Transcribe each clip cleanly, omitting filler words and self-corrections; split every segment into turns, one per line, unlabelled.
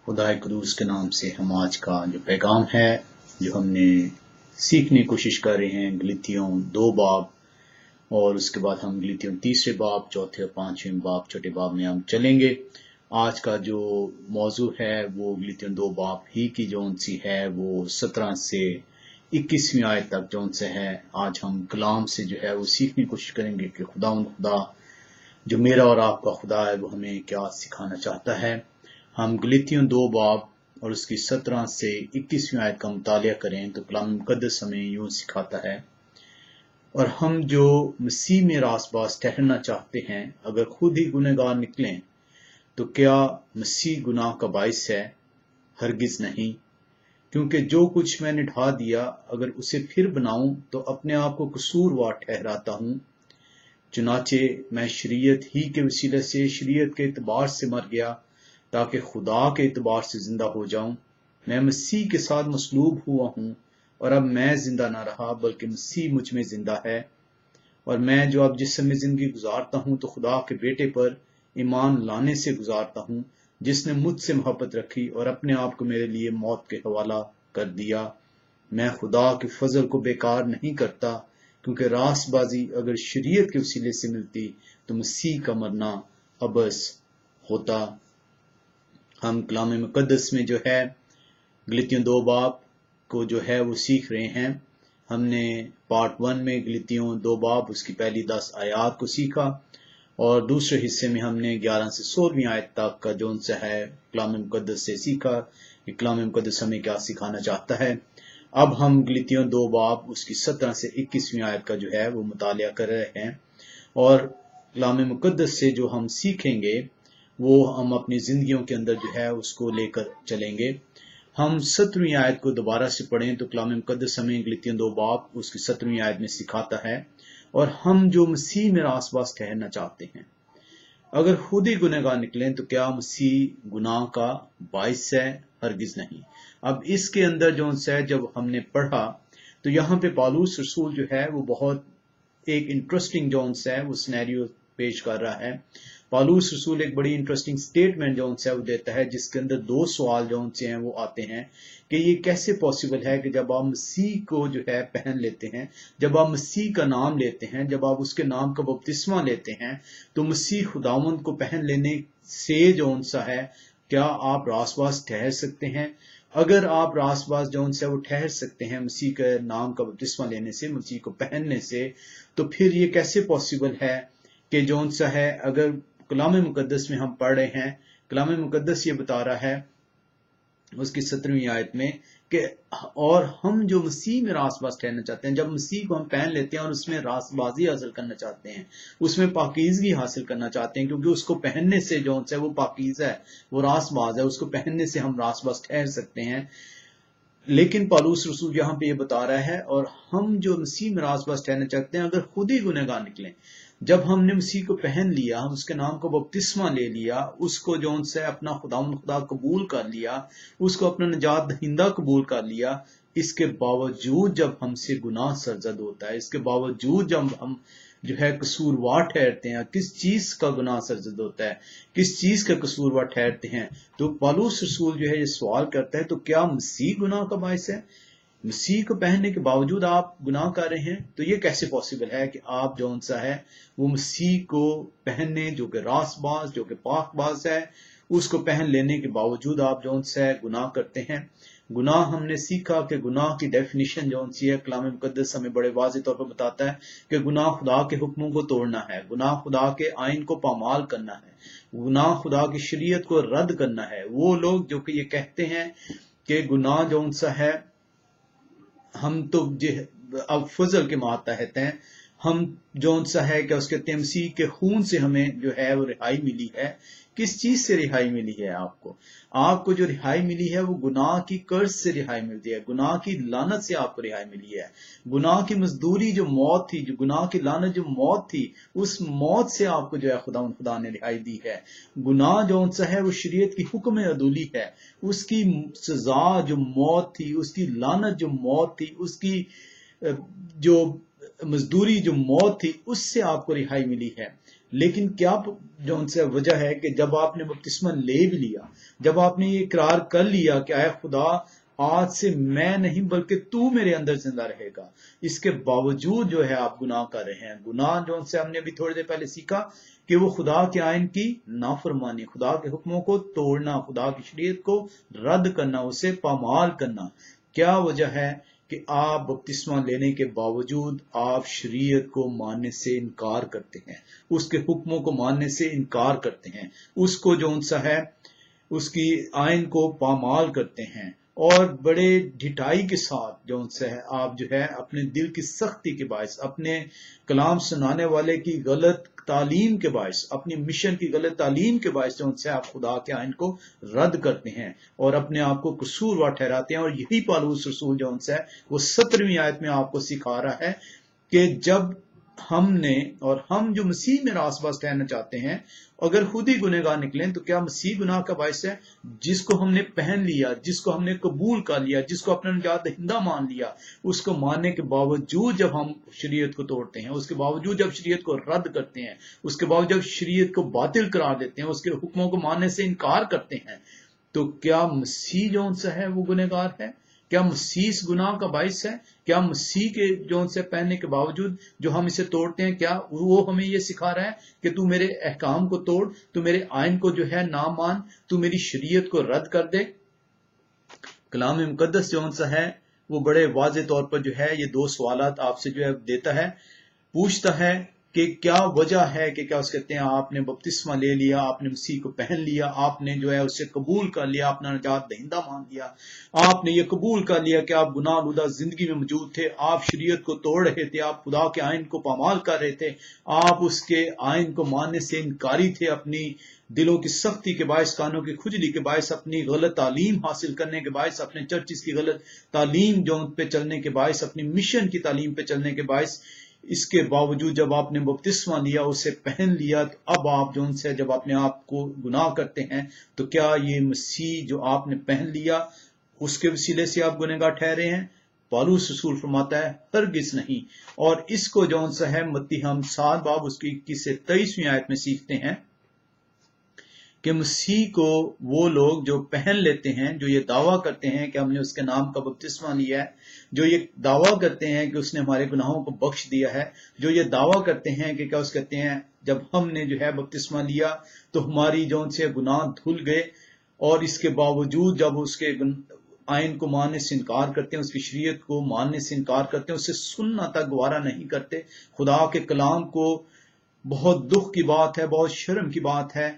खुदाए कुदूस के नाम से हम आज का जो पैगाम है जो हमने सीखने की कोशिश कर रहे हैं गलीतियों 2 बाब और उसके बाद हम गलीतियों 3 बाब, 4 और 5 बाब, छोटे बाब में हम चलेंगे। आज का जो मौजू है वो गलीतियों 2 बाब ही की जौन सी है वो 17 से 21वीं आयत तक जौन से है। आज हम कलाम से जो है वो सीखने की कोशिश करेंगे कि खुदा जो मेरा और आपका खुदा है वो हमें क्या सिखाना चाहता है। हम गलीतियों 2 बाब और उसकी 17 से 21वीं आयत का मुतालिया करें तो कलाम मुकद्दस हमें यूं सिखाता है, और हम जो मसीह में रासबास ठहरना चाहते हैं अगर खुद ही गुनहगार निकलें तो क्या मसीह गुनाह का बाइस है? हरगिज नहीं, क्योंकि जो कुछ मैंने ढा दिया अगर उसे फिर बनाऊं तो अपने आप को कसूरवार ठहराता हूं। चुनाचे मैं शरीयत ही के वसीले से शरीयत के एतबार से मर गया ताकि खुदा के एतबार से जिंदा हो जाऊं। मैं मसीह के साथ मसलूब हुआ हूं और अब मैं जिंदा ना रहा बल्कि मसीह मुझ में जिंदा है। और मैं जो अब जिस्म में जिंदगी गुजारता हूं तो खुदा के बेटे पर ईमान लाने से गुजारता हूं, जिसने मुझसे मोहब्बत रखी और अपने आप को मेरे लिए मौत के हवाला कर दिया। मैं खुदा के फजल को बेकार नहीं करता, क्योंकि रासबाजी अगर शरीयत के वसीले से मिलती तो मसीह का मरना अबस होता। हम कलाम मुकद्दस में जो है गलीतियों 2 बाब को जो है वो सीख रहे हैं। हमने पार्ट 1 में गलीतियों 2 बाब उसकी पहली 10 आयत को सीखा और दूसरे हिस्से में हमने 11 से 16वीं आयत तक का जो सा है कलाम मुकद्दस से सीखा कि कलाम मुकद्दस हमें क्या सिखाना चाहता है। अब हम गलीतियों 2 बाब उसकी 17 से 21वीं आयत का जो है वो मुतालिया कर रहे हैं, और कलाम मुकद्दस से जो हम सीखेंगे वो हम अपनी जिंदगियों के अंदर जो है उसको लेकर चलेंगे। हम 17वीं आयत को दोबारा से पढ़ें तो कलाम मुकद्दस हमें गलीतियों 2 बाब उसकी 17वीं आयत में सिखाता है, और हम जो मसीह में रासबास ठहरना चाहते हैं अगर खुद ही गुनहगार निकलें तो क्या मसीह गुनाह का बाइस है? हरगिज नहीं। अब इसके अंदर जो है जब हमने पढ़ा तो यहाँ पे पौलुस रसूल जो है वो बहुत एक इंटरेस्टिंग जो है वो सिनेरियो पेश कर रहा है। पौलुस रसूल एक बड़ी इंटरेस्टिंग स्टेटमेंट जो है वो देता है, जिसके अंदर 2 सवाल जो हैं वो आते हैं कि ये कैसे पॉसिबल है कि जब आप मसीह को जो है पहन लेते हैं, जब आप मसीह का नाम लेते हैं, जब आप उसके नाम का बपतिस्मा लेते हैं तो मसीह खुदावंद को पहन लेने से जो सा है क्या आप रासबास ठहर सकते हैं? अगर आप रासबास जो है वो ठहर सकते हैं मसीह के नाम का बपतिस्मा लेने से, मसीह को पहनने से, तो फिर ये कैसे पॉसिबल है कि जो सा है अगर कलाम मुकद्दस में हम पढ़ रहे हैं, कलाम मुकद्दस ये बता रहा है उसकी 17वीं आयत में कि और हम जो मसीह में रासबास ठहरना चाहते हैं, जब मसीह को हम पहन लेते हैं और उसमें रासबाजी हासिल करना चाहते हैं, उसमें पाकीज़गी हासिल करना चाहते हैं, क्योंकि उसको पहनने से जो है वो पाकीज़ है, वो रासबाज है, उसको पहनने से हम रासबाज ठहर सकते हैं। लेकिन पौलुस रसूल यहाँ पे ये बता रहा है और हम जो मसीह में रासबास ठहरना चाहते हैं अगर खुद ही गुनहगार निकलें, जब हमने मसीह को पहन लिया, हम उसके नाम का बपतिस्मा ले लिया, उसको जो से अपना खुदा कबूल कर लिया, उसको अपना निजात दहिंदा कबूल कर लिया, इसके बावजूद जब हमसे गुनाह सरजद होता है, इसके बावजूद जब हम जो है कसूरवार ठहरते हैं, किस चीज का गुनाह सरजद होता है, किस चीज का कसूरवार ठहरते हैं, तो पौलुस रसूल जो है ये सवाल करता है तो क्या मसीह गुनाह का बाइस है? मसीह को पहनने के बावजूद आप गुनाह कर रहे हैं, तो ये कैसे पॉसिबल है कि आप जो सा है वो मसीह को पहनने, जो कि रासबाज, जो कि पाकबाज है, उसको पहन लेने के बावजूद आप जो सा है गुनाह करते हैं। गुनाह हमने सीखा कि गुनाह की डेफिनेशन जो सी है कलाम मुकद्दस हमें बड़े वाज़ेह तौर पर बताता है कि गुनाह खुदा के हुक्मों को तोड़ना है, गुनाह खुदा के आइन को पामाल करना है, गुनाह खुदा की शरीयत को रद्द करना है। वो लोग जो कि ये कहते हैं कि गुनाह जो सा है हम तो अब फजल के मातहत हैं, हम जो सा है कि उसके मसीह के खून से हमें जो है वो रिहाई मिली है। किस चीज से रिहाई मिली है? आपको जो रिहाई मिली है वो गुनाह की कर्ज से रिहाई मिलती है, गुनाह की लानत से आपको रिहाई मिली है। गुनाह की मजदूरी जो मौत थी, जो गुनाह की लानत जो मौत थी, उस मौत से आपको जो है खुदा ने रिहाई दी है। गुनाह जो सा है वो शरीयत की हुक्म अदूली है, उसकी सजा जो मौत थी, उसकी लानत जो मौत थी, उसकी जो मजदूरी जो मौत थी, उससे आपको रिहाई मिली है। لیکن کیا جو ان سے وجہ ہے کہ جب آپ نے بپتسمہ لے بھی لیا، جب آپ نے یہ اقرار کر لیا کہ اے خدا آج سے میں نہیں بلکہ تو میرے اندر زندہ رہے گا، اس کے باوجود جو ہے آپ گناہ کر رہے ہیں. گناہ جو ان سے ہم نے بھی تھوڑی دیر پہلے سیکھا کہ وہ خدا کے آئین کی نافرمانی، خدا کے حکموں کو توڑنا، خدا کی شریعت کو رد کرنا، اسے پامال کرنا. کیا وجہ ہے کہ آپ بپتسمہ لینے کے باوجود آپ شریعت کو ماننے سے انکار کرتے ہیں، اس کے حکموں کو ماننے سے انکار کرتے ہیں، اس کو جو ان سا ہے اس کی آئین کو پامال کرتے ہیں، اور بڑے ڈھٹائی کے ساتھ جو ان سے ہے آپ جو ہے اپنے دل کی سختی کے باعث، اپنے کلام سنانے والے کی غلط تعلیم کے باعث، اپنی مشن کی غلط تعلیم کے باعث جو ان سے آپ خدا کے آئین کو رد کرتے ہیں اور اپنے آپ کو قصوروار ٹھہراتے ہیں. اور یہی پالوس رسول جو ان سے ہے وہ 17ویں آیت میں آپ کو سکھا رہا ہے کہ جب ہم نے اور ہم جو مسیح میں راس باس ٹھہرنا چاہتے ہیں اگر خود ہی گنہگار نکلیں تو کیا مسیح گناہ کا باعث ہے؟ جس کو ہم نے پہن لیا، جس کو ہم نے قبول کر لیا، جس کو اپنا نجات دہندہ مان لیا، اس کو ماننے کے باوجود جب ہم شریعت کو توڑتے ہیں، اس کے باوجود جب شریعت کو رد کرتے ہیں، اس کے باوجود جب شریعت کو باطل قرار دیتے ہیں، اس کے حکموں کو ماننے سے انکار کرتے ہیں، تو کیا مسیح جو ان سے ہے وہ گنہگار ہے؟ کیا مسیح اس گناہ کا باعث ہے؟ کیا مسیح کے جو ان سے پہننے کے باوجود جو ہم اسے توڑتے ہیں، کیا وہ ہمیں یہ سکھا رہا ہے کہ تو میرے احکام کو توڑ، تو میرے آئین کو جو ہے نہ مان، تو میری شریعت کو رد کر دے؟ کلام مقدس جو ان سے ہے وہ بڑے واضح طور پر جو ہے یہ دو سوالات آپ سے جو ہے دیتا ہے، پوچھتا ہے کہ کیا وجہ ہے کہ کیا اس کہتے ہیں آپ نے بپتسمہ لے لیا، آپ نے مسیح کو پہن لیا، آپ نے جو ہے اسے قبول کر لیا، اپنا نجات دہندہ مان لیا، آپ نے یہ قبول کر لیا کہ آپ گناہ آلودہ زندگی میں موجود تھے، آپ شریعت کو توڑ رہے تھے، آپ خدا کے آئین کو پامال کر رہے تھے، آپ اس کے آئین کو ماننے سے انکاری تھے، اپنی دلوں کی سختی کے باعث، کانوں کی کھجلی کے باعث، اپنی غلط تعلیم حاصل کرنے کے باعث، اپنے چرچز کی غلط تعلیم جو ان پہ چلنے کے باعث، اپنی مشن کی تعلیم پہ چلنے کے باعث. اس کے باوجود جب آپ نے بپتسمہ لیا، اسے پہن لیا، تو اب آپ جو ان سے جب اپنے آپ کو گناہ کرتے ہیں تو کیا یہ مسیح جو آپ نے پہن لیا اس کے وسیلے سے آپ گنہگار ٹھہرے ہیں؟ پالوس رسول فرماتا ہے ہرگز نہیں. اور اس کو جو ان سے ہے متی ہم 7 باب اس کی 21 سے 23ویں آیت میں سیکھتے ہیں کہ مسیح کو وہ لوگ جو پہن لیتے ہیں، جو یہ دعویٰ کرتے ہیں کہ ہم نے اس کے نام کا بپتسمہ لیا ہے، جو یہ دعویٰ کرتے ہیں کہ اس نے ہمارے گناہوں کو بخش دیا ہے، جو یہ دعویٰ کرتے ہیں کہ کیا اس کہتے ہیں جب ہم نے جو ہے بپتسمہ لیا تو ہماری جو ان سے گناہ دھل گئے، اور اس کے باوجود جب اس کے آئین کو ماننے سے انکار کرتے ہیں، اس کی شریعت کو ماننے سے انکار کرتے ہیں، اسے سننا تک گوارا نہیں کرتے. خدا کے کلام کو بہت دکھ کی بات ہے، بہت شرم کی بات ہے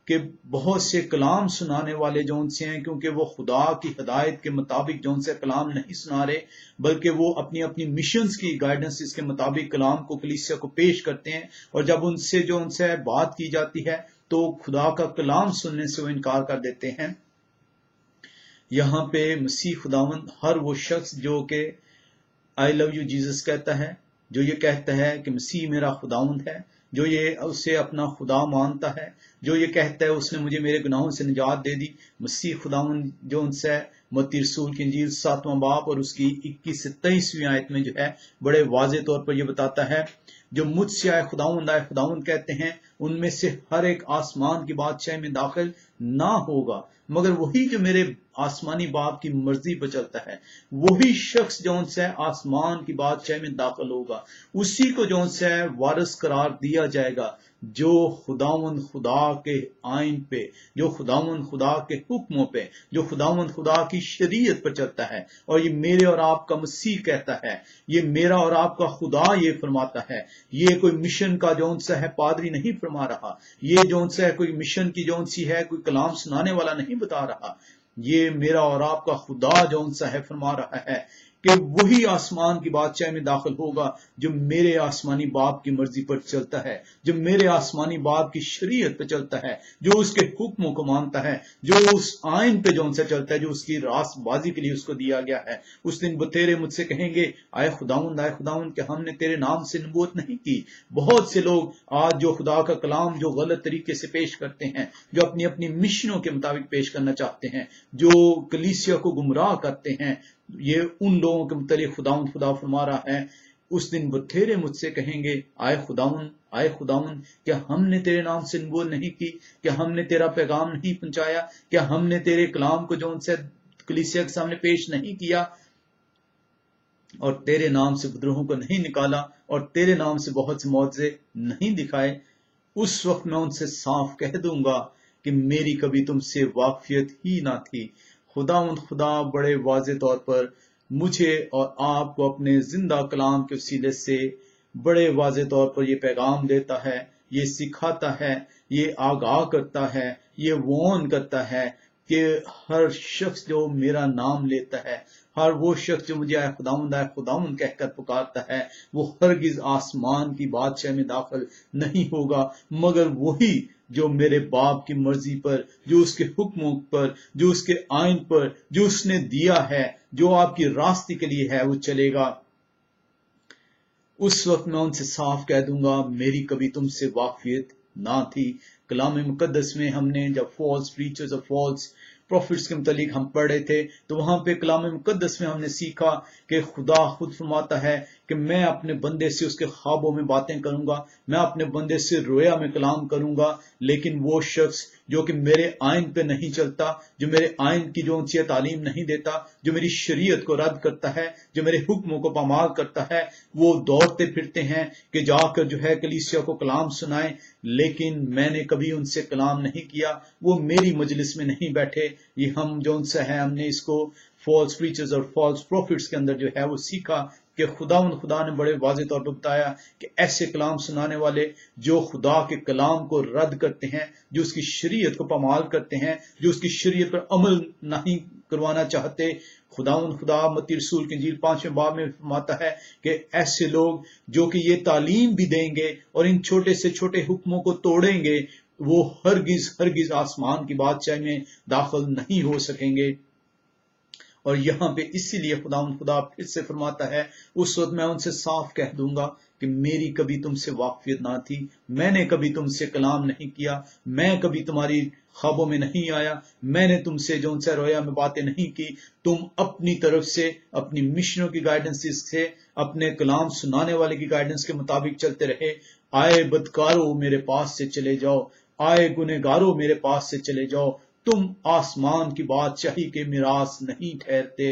کہ بہت سے کلام سنانے والے جو ان سے ہیں، کیونکہ وہ خدا کی ہدایت کے مطابق جو ان سے کلام نہیں سنا رہے بلکہ وہ اپنی اپنی مشنز کی گائیڈنس اس کے مطابق کلام کو کلیسیا کو پیش کرتے ہیں، اور جب ان سے جو ان سے بات کی جاتی ہے تو خدا کا کلام سننے سے وہ انکار کر دیتے ہیں. یہاں پہ مسیح خداوند ہر وہ شخص جو کہ آئی لو یو جیزس کہتا ہے، جو یہ کہتا ہے کہ مسیح میرا خداوند ہے، جو یہ اسے اپنا خدا مانتا ہے، جو یہ کہتا ہے اس نے مجھے میرے گناہوں سے نجات دے دی، مسیح خداوند جو ان سے متی رسول کی انجیل 7واں باب اور اس کی 21 سے 23ویں آیت میں جو ہے بڑے واضح طور پر یہ بتاتا ہے جو مجھ سے آئے خداوند کہتے ہیں ان میں سے ہر ایک آسمان کی بادشاہی میں داخل نہ ہوگا مگر وہی جو میرے آسمانی باپ کی مرضی پر چلتا ہے، وہی شخص جو ان سے آسمان کی بادشاہی میں داخل ہوگا، اسی کو جو ان سے وارث قرار دیا جائے گا جو خداوند خدا کے آئین پہ، جو خداوند خدا کے حکموں پہ، جو خداوند خدا کی شریعت پر چلتا ہے. اور یہ میرے اور آپ کا مسیح کہتا ہے، یہ میرا اور آپ کا خدا یہ فرماتا ہے. یہ کوئی مشن کا جو ان سے ہے پادری نہیں فرما رہا، یہ جو ان سے ہے کوئی مشن کی جو ان سی ہے کوئی کلام سنانے والا نہیں بتا رہا، یہ میرا اور آپ کا خدا جو ان سے ہے فرما رہا ہے کہ وہی آسمان کی بادشاہی میں داخل ہوگا جو میرے آسمانی باپ کی مرضی پر چلتا ہے، جو میرے آسمانی باپ کی شریعت پہ چلتا ہے، جو اس کے حکموں کو مانتا ہے، جو اس آئین پہ جو ان سے چلتا ہے، جو اس کی راست بازی کے لیے اس کو دیا گیا ہے. اس دن بتیرے مجھ سے کہیں گے آئے خداوند کہ ہم نے تیرے نام سے نبوت نہیں کی. بہت سے لوگ آج جو خدا کا کلام جو غلط طریقے سے پیش کرتے ہیں، جو اپنی اپنی مشنوں کے مطابق پیش کرنا چاہتے ہیں، جو کلیسیا کو گمراہ کرتے ہیں، یہ ان لوگوں کے متعلق خدا فرما رہا ہے उस दिन बथेरे मुझसे कहेंगे, आए खुदावन, क्या हमने तेरे नाम से नबूवत नहीं की? क्या हमने तेरा पैगाम नहीं पहुंचाया? क्या हमने तेरे कलाम को जो उनसे कलीसिया के सामने पेश नहीं किया और तेरे नाम से विद्रोहों को नहीं निकाला और तेरे नाम से बहुत से मौजज़े नहीं दिखाए? उस वक्त मैं उनसे साफ कह दूंगा कि मेरी कभी तुमसे वाकफियत ही ना थी। खुदा बड़े वाज़े तौर पर मुझे और आपको अपने जिंदा कलाम के वसीले से बड़े वाज़े तौर पर ये पैगाम देता है, ये सिखाता है, ये आगाह करता है, ये वार्न करता है कि हर शख्स जो मेरा नाम लेता है, हर वो शख्स जो मुझे आए खुदावंद कहकर पुकारता है, वो हरगिज आसमान की बादशाह में दाखिल नहीं होगा, मगर वही जो मेरे बाप की मर्जी पर, जो उसके हुक्मों पर, जो उसके आइन पर, जो उसने दिया है, जो आपकी रास्ते के लिए है, वो चलेगा। उस वक्त मैं उनसे साफ कह दूंगा, मेरी कभी तुमसे वाकफियत ना थी। कलाम मुकद्दस में हमने जब फॉल्स प्रीचर्स और फॉल्स प्रॉफिट्स के मुतालिक हम पढ़ रहे थे, तो वहां पे कलाम मुकद्दस में हमने सीखा कि खुदा खुद फरमाता है कि मैं अपने बंदे से उसके ख्वाबों में बातें करूंगा, मैं अपने बंदे से रोया में कलाम करूंगा, लेकिन वो शख्स जो कि मेरे आइन पे नहीं चलता, जो मेरे आइन की जो ऊंची तालीम नहीं देता, जो मेरी शरीयत को रद्द करता है, जो मेरे हुक्मों को पामाल करता है, वो दौड़ते फिरते हैं कि जाकर जो है कलीसिया को कलाम सुनाए, लेकिन मैंने कभी उनसे कलाम नहीं किया, वो मेरी मजलिस में नहीं बैठे। ये हम जो उनसे है, हमने इसको फॉल्स प्रीचर्स और फॉल्स प्रॉफिट्स के अंदर जो है वो सीखा कि खुदा ने बड़े वाज़े तौर पर बताया कि ऐसे कलाम सुनाने वाले जो खुदा के कलाम को रद्द करते हैं, जो उसकी शरीयत को पामाल करते हैं, जो उसकी शरीयत पर अमल नहीं करवाना चाहते, खुदा मत्ती रसूल की इंजील 5वें बाब में फरमाता है कि ऐसे लोग जो कि ये तालीम भी देंगे और इन छोटे से छोटे हुक्मों को तोड़ेंगे, वो हरगिज आसमान की बादशाही में दाखिल नहीं हो सकेंगे। और यहाँ पे इसीलिए खुदा फिर से फरमाता है, उस वक्त मैं उनसे साफ कह दूंगा कि मेरी कभी तुमसे वाकफियत ना थी, मैंने कभी तुमसे कलाम नहीं किया, मैं कभी तुम्हारी ख्वाबों में नहीं आया, मैंने तुमसे जो उनसे रोया में बातें नहीं की। तुम अपनी तरफ से, अपनी मिशनों की गाइडेंस से, अपने कलाम सुनाने वाले की गाइडेंस के मुताबिक चलते रहे। आए बदकारों मेरे पास से चले जाओ, आए गुनहगारों मेरे पास से चले जाओ, तुम आसमान की बादशाही के मिरास नहीं ठहरते।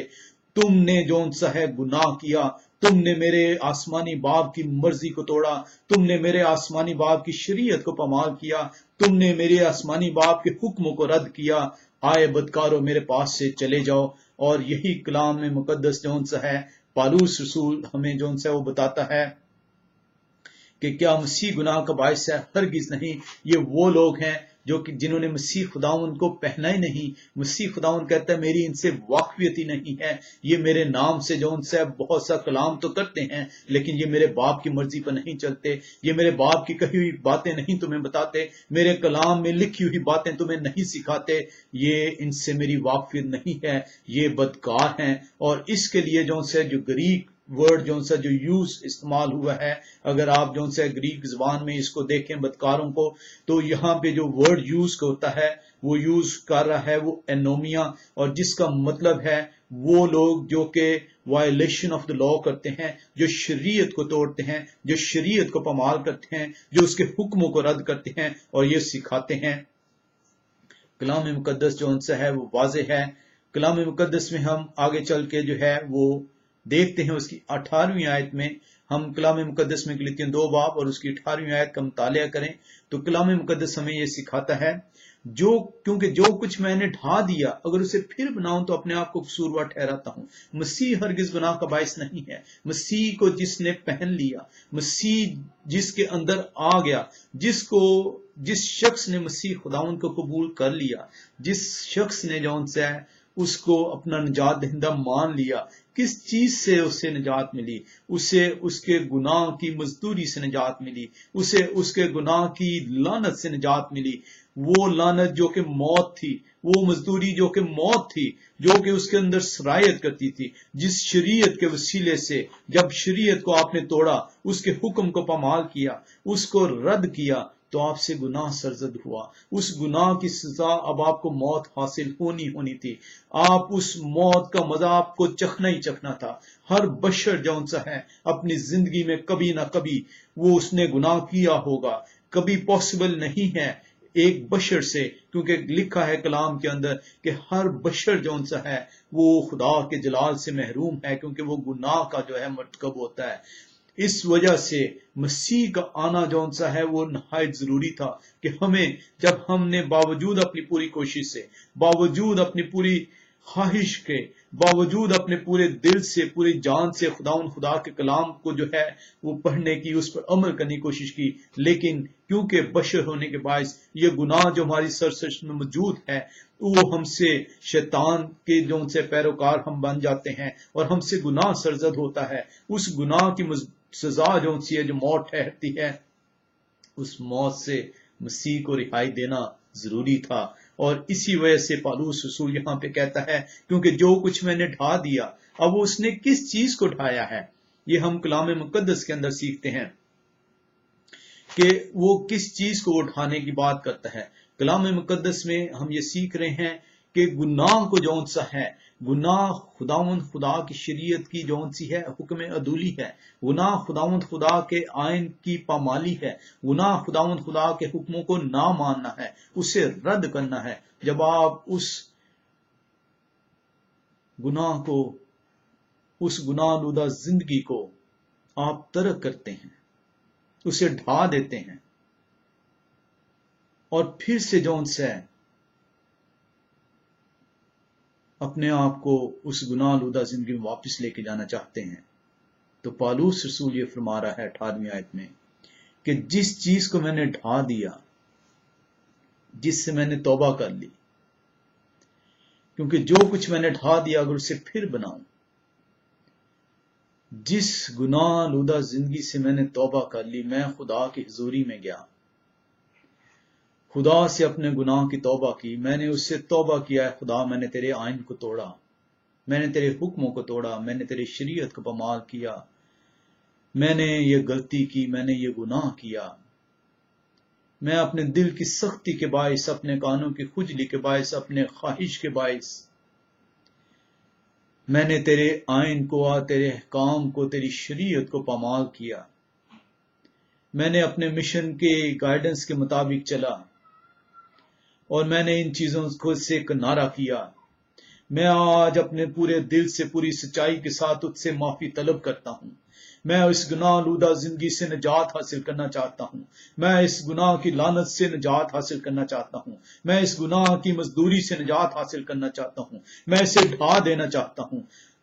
तुमने जो सा है गुनाह किया, तुमने मेरे आसमानी बाप की मर्जी को तोड़ा, तुमने मेरे आसमानी बाप की शरीयत को पामाल किया, तुमने मेरे आसमानी बाप के हुक्मों को रद्द किया। आए बदकारों मेरे पास से चले जाओ। और यही कलाम में मुकद्दस जो सा है, पालूस रसूल हमें जो सा वो बताता है कि क्या मसीह गुनाह का बायस है? हरगिज नहीं। ये वो लोग हैं जो कि जिन्होंने मसीह खुदावंद को पहना ही नहीं। मसीह खुदावंद कहता है मेरी इनसे वाकफियत ही नहीं है, ये मेरे नाम से जो उनसे बहुत सा कलाम तो करते हैं, लेकिन ये मेरे बाप की मर्जी पर नहीं चलते, ये मेरे बाप की कही हुई बातें नहीं तुम्हें बताते, मेरे कलाम में लिखी हुई बातें तुम्हें नहीं सिखाते, ये इनसे मेरी वाकफियत नहीं है, ये बदकार हैं। और इसके लिए जो ग्रीक वर्ड जो सा जो यूज इस्तेमाल हुआ है, अगर आप जो सा ग्रीक जुबान में इसको देखें बदकारों को, तो यहाँ पे जो वर्ड यूज होता है वो यूज कर रहा है वो एनोमिया, और जिसका मतलब है वो लोग जो कि वायलेशन ऑफ द लॉ करते हैं, जो शरीयत को तोड़ते हैं, जो शरीयत को पामाल करते हैं, जो उसके हुक्मों को रद्द करते हैं और ये सिखाते हैं। कलाम मुकद्दस जो उनसे है वो वाज़े है। कलाम मुकद्दस में हम आगे चल के जो है वो देखते हैं, उसकी 18वीं आयत में हम कलाम मुकद्दस में गलतियां 2 बाब और उसकी 18वीं आयत का मुतालिया करें तो कलाम मुकद्दस हमें यह सिखाता है, क्योंकि जो कुछ मैंने ढा दिया अगर उसे फिर बनाऊं तो अपने आप को कसूरवार ठहराता हूं। मसीह हरगिज गुनाह का बायस नहीं है। मसीह को जिसने पहन लिया, मसीह जिसके अंदर आ गया, जिस शख्स ने मसीह खुदावंद को कबूल कर लिया, जिस शख्स ने जो उनसे उसको अपना निजात दहिंदा मान लिया, किस चीज से उसे निजात मिली? उसे उसके गुनाह की मजदूरी से निजात मिली, उसे उसके गुनाह की लानत से निजात मिली। वो लानत जो कि मौत थी, वो मजदूरी जो कि मौत थी, जो कि उसके अंदर सरायत करती थी, जिस शरीयत के वसीले से जब शरीयत को आपने तोड़ा, उसके हुक्म को पामाल किया, उसको रद्द किया, تو آپ سے گناہ سرزد ہوا، اس گناہ کی سزا اب آپ کو موت حاصل ہونی تھی، آپ اس موت کا مزہ آپ کو چکھنا ہی چکھنا تھا۔ ہر بشر جون سا ہے اپنی زندگی میں کبھی نہ کبھی وہ اس نے گناہ کیا ہوگا، کبھی پاسبل نہیں ہے ایک بشر سے، کیونکہ لکھا ہے کلام کے اندر کہ ہر بشر جون سا ہے وہ خدا کے جلال سے محروم ہے، کیونکہ وہ گناہ کا جو ہے مرتکب ہوتا ہے۔ اس وجہ سے مسیح کا آنا جون سا ہے وہ نہایت ضروری تھا کہ ہمیں، جب ہم نے باوجود اپنی پوری کوشش سے، باوجود اپنی پوری خواہش کے، باوجود اپنے پورے دل سے، پوری جان سے خدا کے کلام کو جو ہے وہ پڑھنے کی، اس پر عمل کرنے کی کوشش کی، لیکن کیونکہ بشر ہونے کے باعث یہ گناہ جو ہماری سرزمین میں موجود ہے وہ ہم سے شیطان کے جو سے پیروکار ہم بن جاتے ہیں اور ہم سے گناہ سرزد ہوتا ہے۔ اس گناہ کی سزا جو سی ہے جو موت ٹھہرتی ہے، اس موت سے مسیح کو رہائی دینا ضروری تھا۔ اور اسی وجہ سے پالوس رسول یہاں پہ کہتا ہے کیونکہ جو کچھ میں نے ڈھا دیا، اب اس نے کس چیز کو ڈھایا ہے؟ یہ ہم کلام مقدس کے اندر سیکھتے ہیں کہ وہ کس چیز کو اٹھانے کی بات کرتا ہے۔ کلام مقدس میں ہم یہ سیکھ رہے ہیں کہ گناہ کو جون سا ہے، گناہ خداوند خدا کی شریعت کی جون سی ہے حکم عدولی ہے، گناہ خداوند خدا کے آئین کی پامالی ہے، گناہ خداوند خدا کے حکموں کو نہ ماننا ہے، اسے رد کرنا ہے۔ جب آپ اس گناہ کو، اس گناہ آلودہ زندگی کو آپ ترک کرتے ہیں، اسے ڈھا دیتے ہیں، اور پھر سے جون سے اپنے آپ کو اس گناہ آلودہ زندگی میں واپس لے کے جانا چاہتے ہیں، تو پالوس رسول یہ فرما رہا ہے 18ویں آیت میں کہ جس چیز کو میں نے ڈھا دیا، جس سے میں نے توبہ کر لی، کیونکہ جو کچھ میں نے ڈھا دیا اگر اسے پھر بناؤں، جس گناہ آلودہ زندگی سے میں نے توبہ کر لی، میں خدا کی حضوری میں گیا، خدا سے اپنے گناہ کی توبہ کی، میں نے اس سے توبہ کیا ہے، خدا میں نے تیرے آئین کو توڑا، میں نے تیرے حکموں کو توڑا، میں نے تیری شریعت کو پامال کیا، میں نے یہ غلطی کی، میں نے یہ گناہ کیا، میں اپنے دل کی سختی کے باعث، اپنے کانوں کی خجلی کے باعث، اپنے خواہش کے باعث میں نے تیرے آئین کو، تیرے احکام کو، تیری شریعت کو پامال کیا، میں نے اپنے مشن کے گائیڈنس کے مطابق چلا اور میں نے ان چیزوں کو سے کنارہ کیا۔ میں آج اپنے پورے دل سے، پوری سچائی کے ساتھ تجھ سے معافی طلب کرتا ہوں۔ میں اس گناہ آلودہ زندگی سے نجات حاصل کرنا چاہتا ہوں، میں اس گناہ کی لعنت سے نجات حاصل کرنا چاہتا ہوں، میں اس گناہ کی مزدوری سے نجات حاصل کرنا چاہتا ہوں، میں اسے ڈھا دینا چاہتا ہوں۔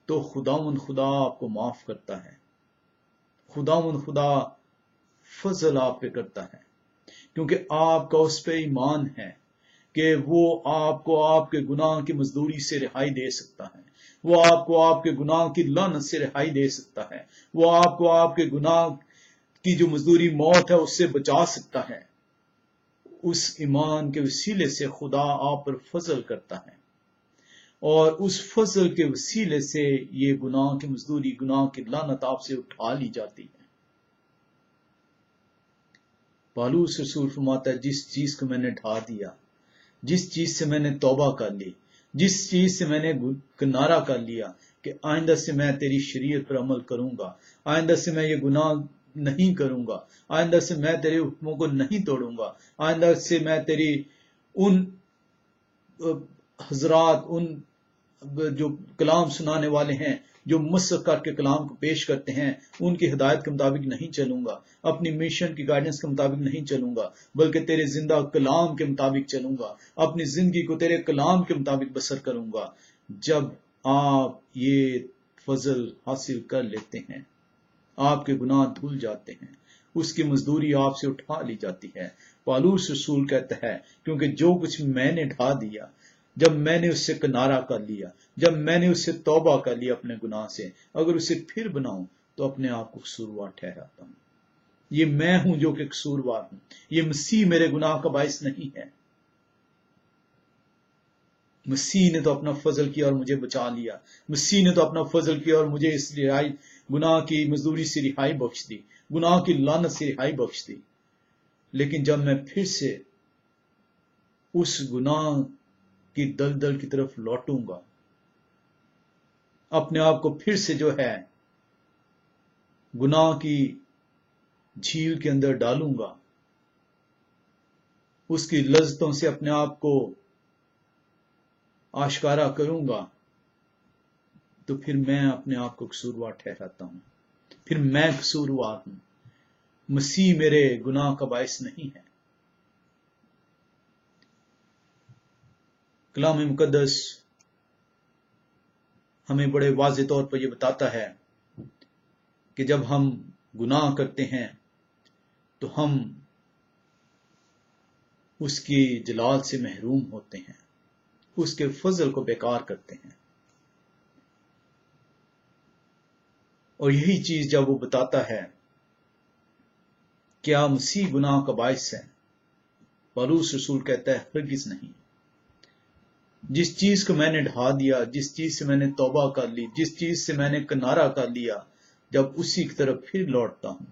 تو خداوند خدا آپ کو معاف کرتا ہے، خداوند خدا فضل آپ پہ کرتا ہے، کیونکہ آپ کا اس پہ ایمان ہے کہ وہ آپ کو آپ کے گناہ کی مزدوری سے رہائی دے سکتا ہے، وہ آپ کو آپ کے گناہ کی لعنت سے رہائی دے سکتا ہے، وہ آپ کو آپ کے گناہ کی جو مزدوری موت ہے اس سے بچا سکتا ہے۔ اس ایمان کے وسیلے سے خدا آپ پر فضل کرتا ہے، اور اس فضل کے وسیلے سے یہ گناہ کی مزدوری، گناہ کی لعنت آپ سے اٹھا لی جاتی ہے۔ پالوس رسول فرماتا ہے جس چیز کو میں نے ڈھا دیا، جس چیز سے میں نے توبہ کر لی، جس چیز سے میں نے کنارہ کر لیا کہ آئندہ سے میں تیری شریعت پر عمل کروں گا، آئندہ سے میں یہ گناہ نہیں کروں گا، آئندہ سے میں تیرے حکموں کو نہیں توڑوں گا، آئندہ سے میں تیری ان حضرات، ان جو کلام سنانے والے ہیں جو مسخ کر کے کلام کو پیش کرتے ہیں، ان کی ہدایت کے مطابق نہیں چلوں گا، اپنی مشن کی گائیڈنس کے مطابق نہیں چلوں گا، بلکہ تیرے زندہ کلام کے مطابق چلوں گا، اپنی زندگی کو تیرے کلام کے مطابق بسر کروں گا۔ جب آپ یہ فضل حاصل کر لیتے ہیں، آپ کے گناہ دھل جاتے ہیں، اس کی مزدوری آپ سے اٹھا لی جاتی ہے۔ پالوس رسول کہتا ہے کیونکہ جو کچھ میں نے ڈھا دیا، جب میں نے اس سے کنارہ کر لیا، جب میں نے اس سے توبہ کر لی اپنے گناہ سے، اگر اسے پھر بناؤں تو اپنے آپ کو قصوروار ٹھہراتا ہوں۔ یہ میں ہوں جو کہ قصوروار ہوں، یہ مسیح میرے گناہ کا باعث نہیں ہے۔ مسیح نے تو اپنا فضل کیا اور مجھے بچا لیا، مسیح نے تو اپنا فضل کیا اور مجھے اس گناہ کی مزدوری سے رہائی بخش دی، گناہ کی لعنت سے رہائی بخش دی۔ लेकिन जब मैं फिर से उस गुनाह की दलदल की तरफ लौटूंगा, अपने आप को फिर से जो है गुनाह की झील के अंदर डालूंगा, उसकी लज्जतों से अपने आप को आश्कारा करूंगा, तो फिर मैं अपने आप को कसूरवार ठहराता हूं, फिर मैं कसूरवार हूं। मसीह मेरे गुनाह का बायस नहीं है। कलाम मुकद्दस हमें बड़े वाज़ेह तौर पर यह बताता है कि जब हम गुनाह करते हैं तो हम उसकी जलाल से महरूम होते हैं, उसके फजल को बेकार करते हैं। और यही चीज जब वो बताता है क्या मसीह गुनाह का बायस है, पौलुस रसूल कहता है हरगिज नहीं। जिस चीज को मैंने ढा दिया, जिस चीज से मैंने तौबा कर ली, जिस चीज से मैंने किनारा कर लिया, जब उसी की तरफ फिर लौटता हूं,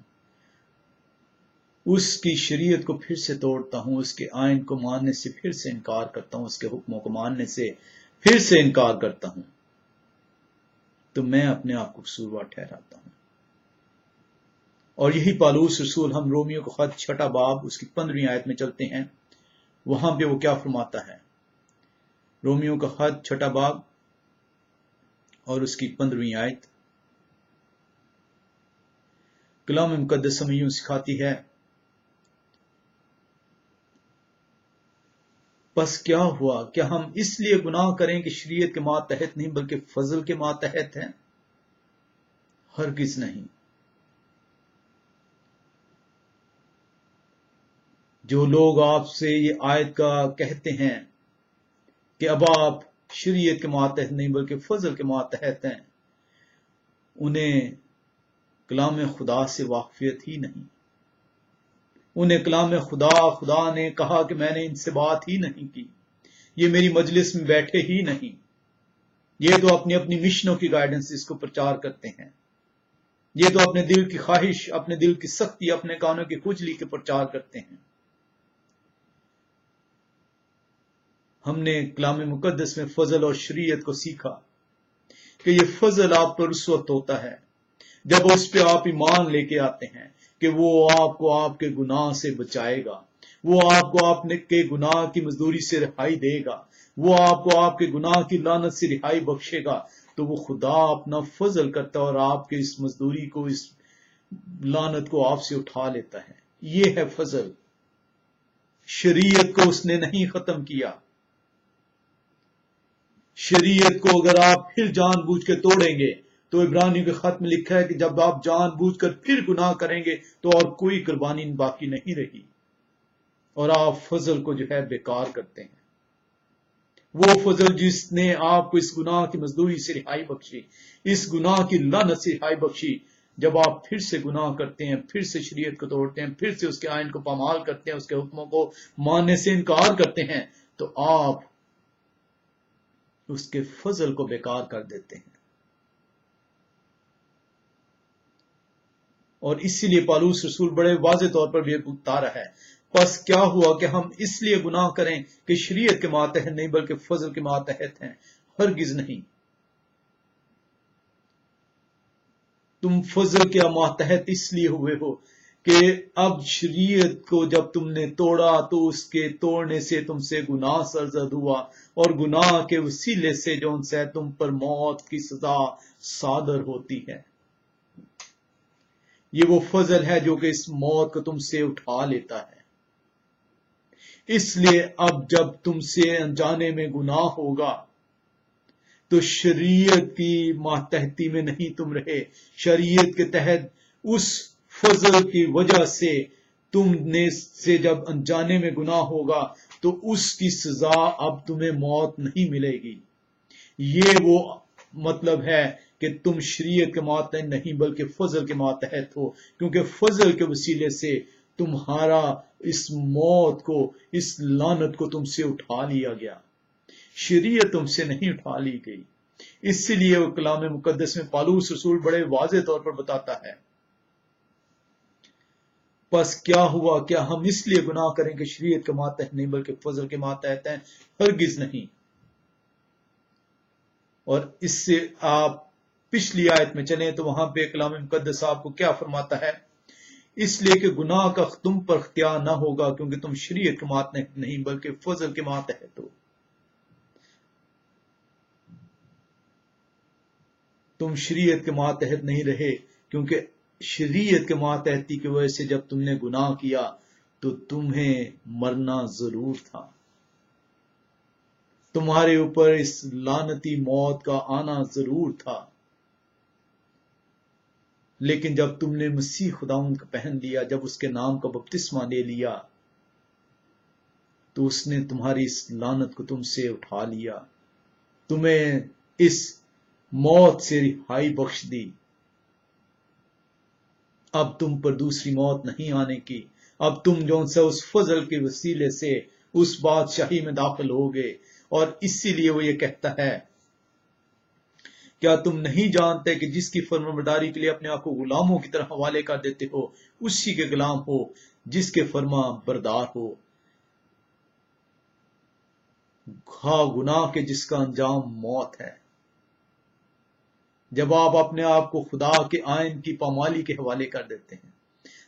उसकी शरीयत को फिर से तोड़ता हूं, उसके आइन को मानने से फिर से इनकार करता हूं, उसके हुक्मों को मानने से फिर से इनकार करता हूं, तो मैं अपने आप को कसूरवार ठहराता हूं। और यही पौलुस रसूल, हम रोमियो को खत 6 बाब उसकी 15वीं आयत में चलते हैं, वहां पे वो क्या फरमाता है। रोमियो का खत 6 बाब और उसकी 15वीं आयत, कलाम मुकद्दस हमें यूं सिखाती है, बस क्या हुआ, क्या हम इसलिए गुनाह करें कि शरीयत के मातहत नहीं बल्कि फजल के मातहत हैं? हरगिज नहीं। जो लोग आपसे ये आयत का कहते हैं कि अब आप शरीयत के मातहत नहीं बल्कि फजल के मातहत हैं, उन्हें कलाम खुदा से वाकफियत ही नहीं। उन्हें कलाम खुदा ने कहा कि मैंने इनसे बात ही नहीं की, ये मेरी मजलिस में बैठे ही नहीं, ये तो अपनी अपनी मिशनों की गाइडेंस इसको प्रचार करते हैं, ये तो अपने दिल की ख्वाहिश, अपने दिल की सख्ती, अपने कानों की खुजली के प्रचार करते हैं। हमने कलाम मुकद्दस में फजल और शरीयत को सीखा कि ये फजल आप पर उस वक्त होता है जब उस पे आप ईमान लेके आते हैं कि वो आपको आपके गुनाह से बचाएगा, वो आपको आपने के गुनाह की मजदूरी से रिहाई देगा, वो आपको आपके गुनाह की लानत से रिहाई बख्शेगा। तो वो खुदा अपना फजल करता है और आपके इस मजदूरी को, इस लानत को आपसे उठा लेता है। ये है फजल। शरीयत को उसने नहीं खत्म किया। शरीयत को अगर आप फिर जानबूझ के तोड़ेंगे तो इब्रानियों के खत में लिखा है कि जब आप जानबूझकर फिर गुनाह करेंगे तो और कोई कुर्बानी बाकी नहीं रही, और आप फजल को जो है बेकार करते हैं। वो फजल जिसने आपको इस गुनाह की मजदूरी से रिहाई बख्शी, इस गुनाह की लानत से रिहाई बख्शी, जब आप फिर से गुनाह करते हैं, फिर से शरीयत को तोड़ते हैं, फिर से उसके आइन को पामाल करते हैं, उसके हुक्मों को मानने से इनकार करते हैं, तो आप उसके फजल को बेकार कर देते हैं। और इसीलिए पौलुस रसूल बड़े वाज़ेह तौर पर भी बता रहा है, बस क्या हुआ कि हम इसलिए गुनाह करें कि शरीयत के मातहत नहीं बल्कि फजल के मातहत हैं? हरगिज नहीं। तुम फजल के मातहत इसलिए हुए हो कि अब शरीयत को जब तुमने तोड़ा तो उसके तोड़ने से तुमसे गुनाह सरजद हुआ, और गुनाह के वसीले से जो उनसे तुम पर मौत की सजा सादर होती है। ये वो फजल है जो कि इस मौत को तुमसे उठा लेता है। इसलिए अब जब तुमसे अनजाने में गुनाह होगा तो शरीयत की मातहती में नहीं तुम रहे, शरीयत के तहत उस फजल की वजह से तुमने से जब अनजाने में गुनाह होगा तो उसकी सजा अब तुम्हें मौत नहीं मिलेगी। ये वो मतलब है कि तुम शरीयत के मातहत नहीं बल्कि फजल के मातहत हो, क्योंकि फजल के वसीले से तुम्हारा इस मौत को, इस लानत को तुमसे उठा लिया गया, शरीयत तुमसे नहीं उठा ली गई। इसलिए वो कलाम मुकद्दस में पौलुस रसूल बड़े वाज़ेह तौर पर बताता है, پس کیا ہوا؟ کیا ہم اس لیے گناہ کریں کہ شریعت کے ماتحت نہیں بلکہ فضل کے ماتحت ہیں؟ ہرگز نہیں۔ اور اس سے آپ پچھلی آیت میں چلیں تو وہاں پہ کلام مقدس آپ کو کیا فرماتا ہے؟ اس لیے کہ گناہ کا تم پر اختیار نہ ہوگا کیونکہ تم شریعت کے ماتحت نہیں بلکہ فضل کے ماتحت ہو۔ تم شریعت کے ماتحت نہیں رہے کیونکہ شریعت کے ماتحتی کی وجہ سے جب تم نے گناہ کیا تو تمہیں مرنا ضرور تھا، تمہارے اوپر اس لعنتی موت کا آنا ضرور تھا۔ لیکن جب تم نے مسیح خداوند کو پہن لیا، جب اس کے نام کا بپتسمہ لے لیا، تو اس نے تمہاری اس لعنت کو تم سے اٹھا لیا، تمہیں اس موت سے رہائی بخش دی۔ اب تم پر دوسری موت نہیں آنے کی۔ اب تم جو سا اس فضل کے وسیلے سے اس بادشاہی میں داخل ہوگے، اور اسی لیے وہ یہ کہتا ہے، کیا تم نہیں جانتے کہ جس کی فرمانبرداری کے لیے اپنے آپ کو غلاموں کی طرح حوالے کر دیتے ہو اسی کے غلام ہو جس کے فرما بردار ہو؟ گناہ کے جس کا انجام موت ہے۔ جب آپ اپنے آپ کو خدا کے آئین کی پامالی کے حوالے کر دیتے ہیں،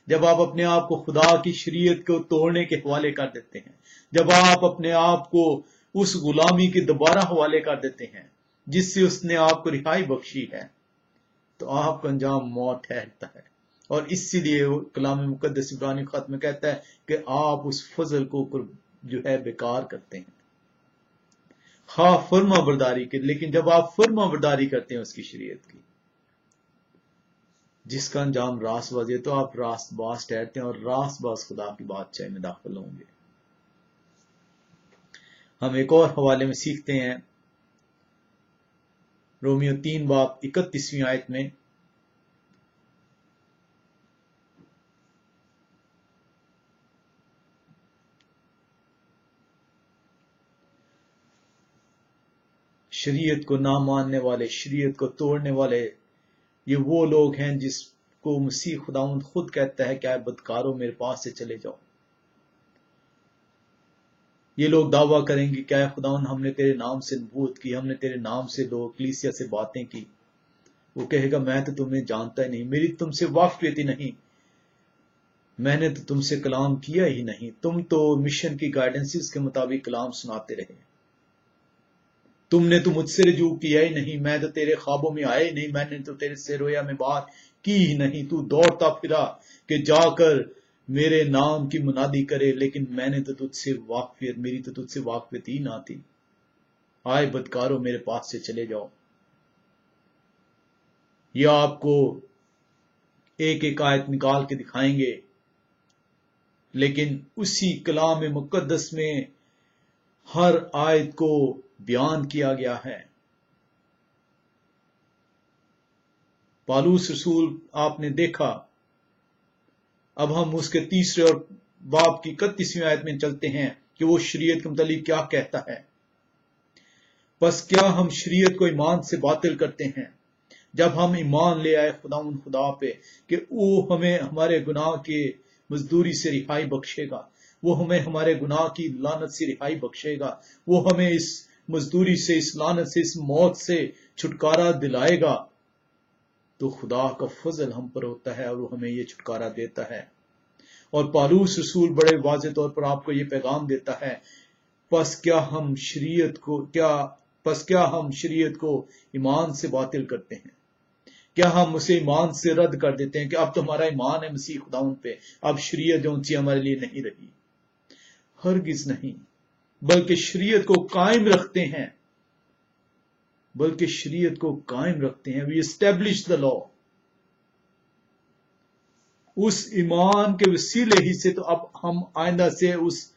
جب آپ اپنے آپ کو خدا کی شریعت کو توڑنے کے حوالے کر دیتے ہیں، جب آپ اپنے آپ کو اس غلامی کے دوبارہ حوالے کر دیتے ہیں جس سے اس نے آپ کو رہائی بخشی ہے، تو آپ کا انجام موت ٹھہرتا ہے۔ اور اسی لیے کلام مقدس عبرانی خط میں کہتا ہے کہ آپ اس فضل کو جو ہے بیکار کرتے ہیں، خواہ فرما برداری کے، لیکن جب آپ فرما برداری کرتے ہیں اس کی شریعت کی جس کا انجام راست بازی ہے، تو آپ راست باز ٹھہرتے ہیں اور راست باز خدا کی بادشاہی میں داخل ہوں گے۔ ہم ایک اور حوالے میں سیکھتے ہیں، رومیو 3 باب 31ویں آیت میں، شریعت کو نہ ماننے والے، شریعت کو توڑنے والے، یہ وہ لوگ ہیں جس کو مسیح خداوند خود کہتا ہے کہ اے بدکارو میرے پاس سے چلے جاؤ۔ یہ لوگ دعویٰ کریں گے کہ اے خداوند ہم نے تیرے نام سے نبوت کی، ہم نے تیرے نام سے لوگ کلیسیا سے باتیں کی۔ وہ کہے گا میں تو تمہیں جانتا ہی نہیں، میری تم سے واقفیت ہی نہیں، میں نے تو تم سے کلام کیا ہی نہیں، تم تو مشن کی گائیڈنسز کے مطابق کلام سناتے رہے، تم نے تو مجھ سے رجوع کیا ہی نہیں، میں تو تیرے خوابوں میں آیا ہی نہیں، میں نے تو تیرے سے رویا میں بات کی ہی نہیں، تو دوڑتا پھرا کہ جا کر میرے نام کی منادی کرے، لیکن میں نے تو تجھ سے واقفیت، میری تو تجھ سے واقفیت ہی نہ تھی، آئے بدکارو میرے پاس سے چلے جاؤ۔ یہ آپ کو ایک ایک آیت نکال کے دکھائیں گے، لیکن اسی کلام مقدس میں ہر آیت کو بیان کیا گیا ہے۔ پالوس رسول آپ نے دیکھا، اب ہم اس کے تیسرے اور باب کی 31ویں آیت میں چلتے ہیں کہ وہ شریعت کے متعلق کیا کہتا ہے۔ پس کیا ہم شریعت کو ایمان سے باطل کرتے ہیں جب ہم ایمان لے آئے خدا پہ کہ وہ ہمیں ہمارے گناہ کے مزدوری سے رہائی بخشے گا، وہ ہمیں ہمارے گناہ کی لعنت سے رہائی بخشے گا، وہ ہمیں اس مزدوری سے، اس لعنت سے، اس موت سے چھٹکارا دلائے گا، تو خدا کا فضل ہم پر ہوتا ہے اور وہ ہمیں یہ چھٹکارا دیتا ہے۔ اور پالوس رسول بڑے واضح طور پر آپ کو یہ پیغام دیتا ہے، پس کیا ہم شریعت کو ایمان سے باطل کرتے ہیں؟ کیا ہم اسے ایمان سے رد کر دیتے ہیں کہ اب تو ہمارا ایمان ہے مسیح خداوند پہ، اب شریعت جو سی ہمارے لیے نہیں رہی؟ ہرگز نہیں، بلکہ شریعت کو قائم رکھتے ہیں، we establish the law۔ اس ایمان کے وسیلے ہی سے تو اب ہم آئندہ سے اس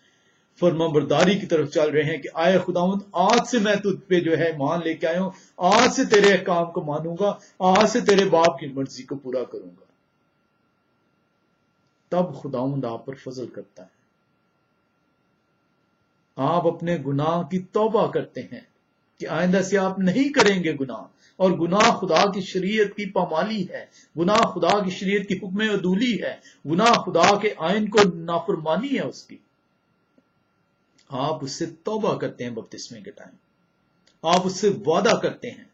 فرما برداری کی طرف چل رہے ہیں کہ آئے خداوند آج سے میں تجھ پہ جو ہے ایمان لے کے آیا ہوں، آج سے تیرے احکام کو مانوں گا، آج سے تیرے باپ کی مرضی کو پورا کروں گا۔ تب خداوند آپ پر فضل کرتا ہے، آپ اپنے گناہ کی توبہ کرتے ہیں کہ آئندہ سے آپ نہیں کریں گے گناہ، اور गुनाह खुदा की शरीयत की पामाली है, गुनाह खुदा की शरीयत की हुक्म अदूली है, गुनाह खुदा के आयन को नाफरमानी है उसकी। आप उससे तौबा करते हैं बपतिस्मे के टाइम, आप उससे वादा करते हैं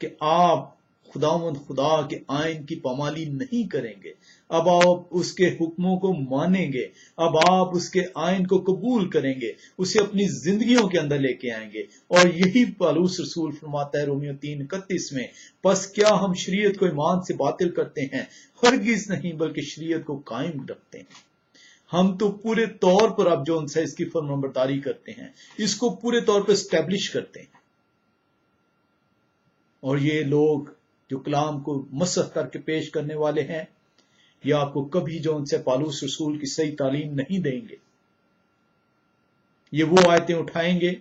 कि आप खुदावंद खुदा के आयन की पामाली नहीं करेंगे, अब आप उसके हुक्मों को मानेंगे, अब आप उसके आयन को कबूल करेंगे, उसे अपनी जिंदगियों के अंदर लेके आएंगे। और यही पौलुस रसूल फरमाता है रोमियो 3:31 में, बस क्या हम शरीयत को ईमान से बातिल करते हैं? हरगिज नहीं, बल्कि शरीयत को कायम रखते हैं। हम तो पूरे तौर पर अब जो उनसे इसकी फरमाबरदारी करते हैं, इसको पूरे तौर पर स्टैब्लिश करते हैं। और ये लोग जो कलाम को मसख करके पेश करने वाले हैं, ये आपको कभी जो उनसे पौलुस रसूल की सही तालीम नहीं देंगे। ये वो आयतें उठाएंगे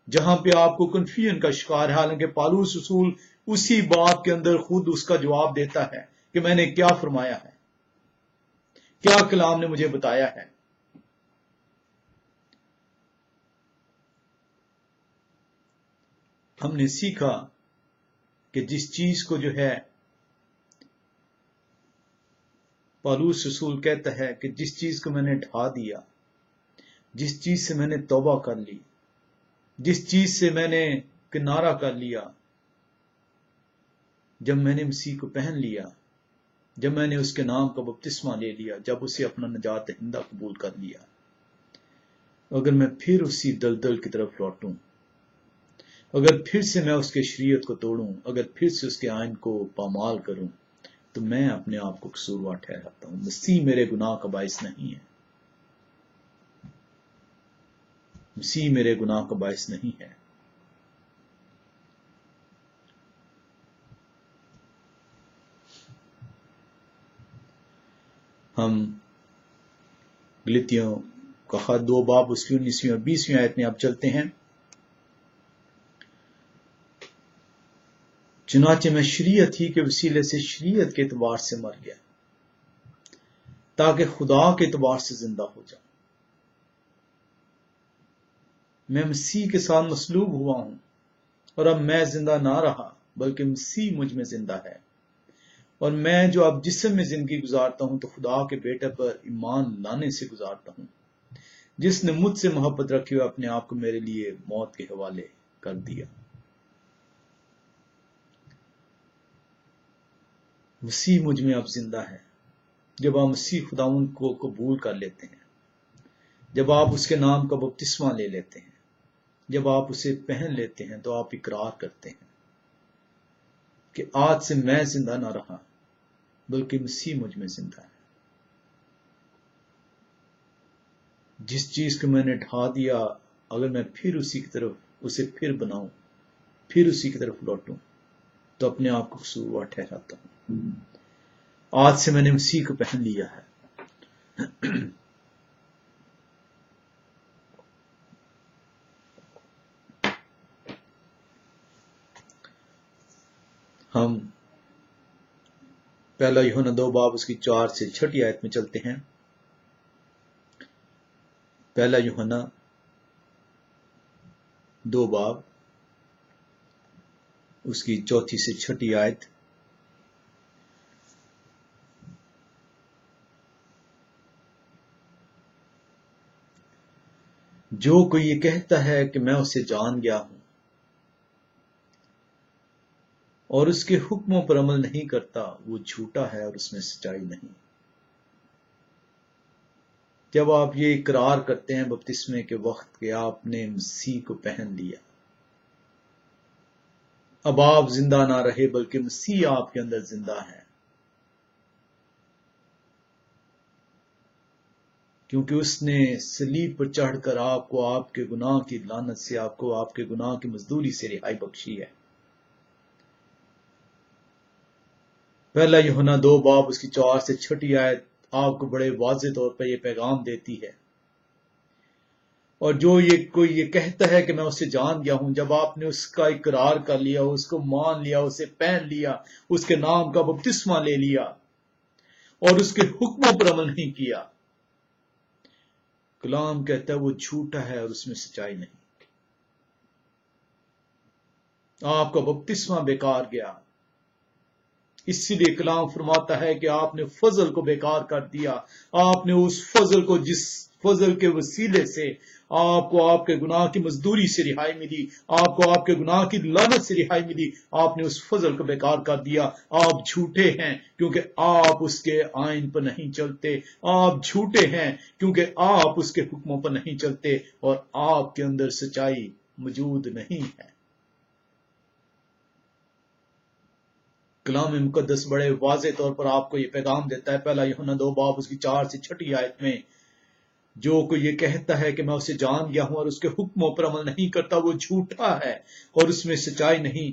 जहां पे आपको कन्फ्यूजन का शिकार है, हालांकि पौलुस रसूल उसी बात के अंदर खुद उसका जवाब देता है कि मैंने क्या फरमाया है, क्या कलाम ने मुझे बताया है। हमने सीखा कि जिस चीज को जो है पौलुस रसूल कहता है कि जिस चीज को मैंने ढा दिया, जिस चीज से मैंने तौबा कर ली, जिस चीज से मैंने किनारा कर लिया, जब मैंने मसीह को पहन लिया, जब मैंने उसके नाम का बपतिस्मा ले लिया, जब उसे अपना नजात दहिंदा कबूल कर लिया, अगर मैं फिर उसी दलदल की तरफ लौटूं, अगर फिर से मैं उसके शरीयत को तोड़ूं, अगर फिर से उसके आयन को पामाल करूं, तो मैं अपने आप को कसूरवार ठहराता हूं। मसीह मेरे गुनाह का बाइस नहीं है, मसीह मेरे गुनाह का बाइस नहीं है। हम गलीतियों का खत 2 बाब उसकी 19वीं और 20वीं आयत में आप चलते हैं। चुनाचे मैं शरीयत ही के वसीले से शरीयत के एतबार से मर गया, ताकि खुदा के एतबार से जिंदा हो जाऊं। मैं मसीह के साथ मसलूब हुआ हूं, और अब मैं जिंदा ना रहा, बल्कि मसीह मुझ में जिंदा है। और मैं जो अब जिस्म में जिंदगी गुजारता हूं, तो खुदा के बेटे पर ईमान लाने से गुजारता हूं, जिसने मुझसे मोहब्बत रखी हुई अपने आप को मेरे लिए मौत के हवाले कर दिया। मसीह मुझ में अब जिंदा है। जब आप मसीह खुदावंद को कबूल कर लेते हैं, जब आप उसके नाम का बपतिस्मा ले लेते हैं, जब आप उसे पहन लेते हैं, तो आप इकरार करते हैं कि आज से मैं जिंदा ना रहा, बल्कि मसीह मुझ में जिंदा है। जिस चीज को मैंने ढा दिया, अगर मैं फिर उसी की तरफ उसे फिर बनाऊं, फिर उसी की तरफ लौटूं, तो अपने आप को कसूरवार ठहराता हूं। आज से मैंने मसीह को पहन लिया है। हम पहला यूहन्ना 2 बाब उसकी 4 से 6 आयत में चलते हैं। पहला यूहन्ना 2 बाब उसकी 4 से 6 आयत। जो कोई ये कहता है कि मैं उसे जान गया हूं और उसके हुक्मों पर अमल नहीं करता, वो झूठा है और उसमें सच्चाई नहीं। जब आप ये इकरार करते हैं बपतिस्मे के वक्त कि आपने मसीह को पहन लिया, अब आप जिंदा ना रहे, बल्कि मसीह आपके अंदर जिंदा है, क्योंकि उसने सलीब पर चढ़कर आपको आपके गुनाह की लानत से, आपको आपके गुनाह की मजदूरी से रिहाई बख्शी है। पहला यूहन्ना 2 बाब उसकी 4 से 6 आयत आपको बड़े वाज़ेह तौर पर यह पैगाम देती है। और जो कोई ये कहता है कि मैं उसे जान गया हूं, जब आपने उसका इकरार कर लिया, उसको मान लिया, उसे पहन लिया, उसके नाम का बपतिस्मा ले लिया और उसके हुक्मों पर अमल नहीं किया, कलाम कहता है वो झूठा है और उसमें सच्चाई नहीं। आपका बपतिस्मा बेकार गया। इसीलिए कलाम फरमाता है कि आपने फजल को बेकार कर दिया। आपने उस फजल को, जिस फजल के वसीले से आपको आपके गुनाह की मजदूरी से रिहाई मिली, आपको आपके गुनाह की लानत से रिहाई मिली, आपने उस फजल को बेकार कर दिया। आप झूठे हैं क्योंकि आप उसके आइन पर नहीं चलते। आप झूठे हैं क्योंकि आप उसके हुक्मों पर नहीं चलते और आपके अंदर सच्चाई मौजूद नहीं है। कलाम मुकद्दस बड़े वाज़े तौर पर आपको ये पैगाम देता है। पहला यूहन्ना 2 बाब उसकी 4 से 6 आयत में, जो कोई ये कहता है कि मैं उसे जान गया हूं और उसके हुक्मों पर अमल नहीं करता, वो झूठा है और उसमें सच्चाई नहीं।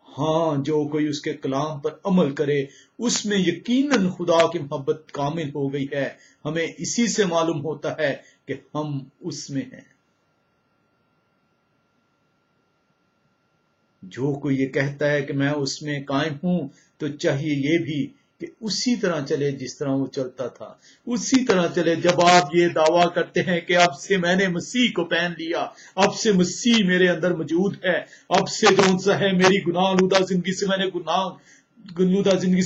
हाँ, जो कोई उसके कलाम पर अमल करे उसमें यकीनन खुदा की मोहब्बत कामिल हो गई है। हमें इसी से मालूम होता है कि हम उसमें हैं। जो कोई ये कहता है कि मैं उसमें कायम हूं, तो चाहिए ये भी कि उसी तरह चले जिस तरह वो चलता था। उसी तरह चले। जब आप ये दावा करते हैं कि अब से मैंने मसीह को पहन लिया, अब से मसीह मेरे अंदर मौजूद है, अब से जो सा है मेरी गुनाहलूदा जिंदगी से